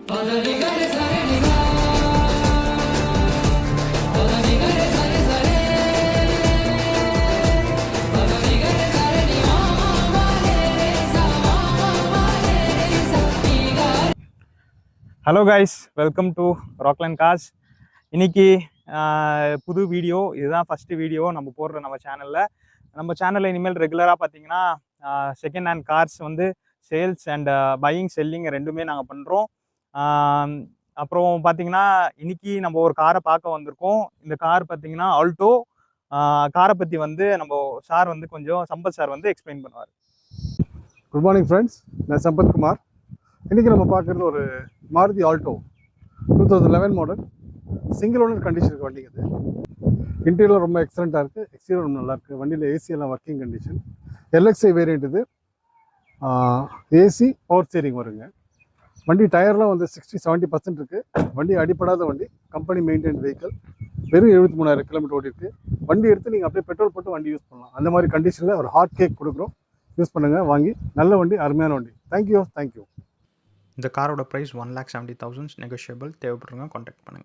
Hello guys, welcome to Rockline cars. இன்னைக்கு புது video. இதுதான் ஃபஸ்ட்டு வீடியோ நம்ம போடுற நம்ம சேனலில் இனிமேல் ரெகுலராக பார்த்தீங்கன்னா செகண்ட் ஹேண்ட் கார்ஸ் வந்து சேல்ஸ் அண்ட் பையிங் செல்லிங் ரெண்டுமே நாங்கள் பண்ணுறோம். அப்புறம் பார்த்தீங்கன்னா இன்னைக்கு நம்ம ஒரு காரை பார்க்க வந்திருக்கோம். இந்த கார் பார்த்தீங்கன்னா ஆல்டோ. காரை பற்றி வந்து நம்ம சார் வந்து கொஞ்சம் சம்பத் சார் வந்து எக்ஸ்பிளைன் பண்ணுவார். குட் மார்னிங் ஃப்ரெண்ட்ஸ், நான் சம்பத் குமார். இன்றைக்கி நம்ம பார்க்குறது ஒரு Maruti Alto 2011 model, single owner condition இருக்குது வண்டிக்கு. அது இன்டீரியர் ரொம்ப எக்ஸலண்ட்டாக இருக்குது, எக்ஸ்டீரியர் ரொம்ப நல்லாயிருக்கு. வண்டியில் ஏசி எல்லாம் ஒர்க்கிங் கண்டிஷன். எல்எக்ஸ்ஐ வேரியண்ட் இது. ஏசி பவர் ஸ்டீரிங் வருங்க. வண்டி டயர்லாம் வந்து 60-70% இருக்குது. வண்டி அடிப்படாத வண்டி, கம்பெனி மெயின்டைன் வெஹிக்கிள். வெறும் 73,000 கிலோமீட்டர் ஓடி இருக்குது. வண்டி எடுத்து நீங்கள் அப்படியே பெட்ரோல் போட்டு வண்டி யூஸ் பண்ணலாம். அந்த மாதிரி கண்டிஷனில் ஒரு ஹாட் கேக் கொடுக்குறோம். யூஸ் பண்ணுங்கள், வாங்கி. நல்ல வண்டி, அருமையான வண்டி. தேங்க்யூ. இந்த காரோட ப்ரைஸ் 1,70,000 நெகோஷியபிள். தேவைப்படுறவங்க கான்டாக்ட் பண்ணுங்கள்.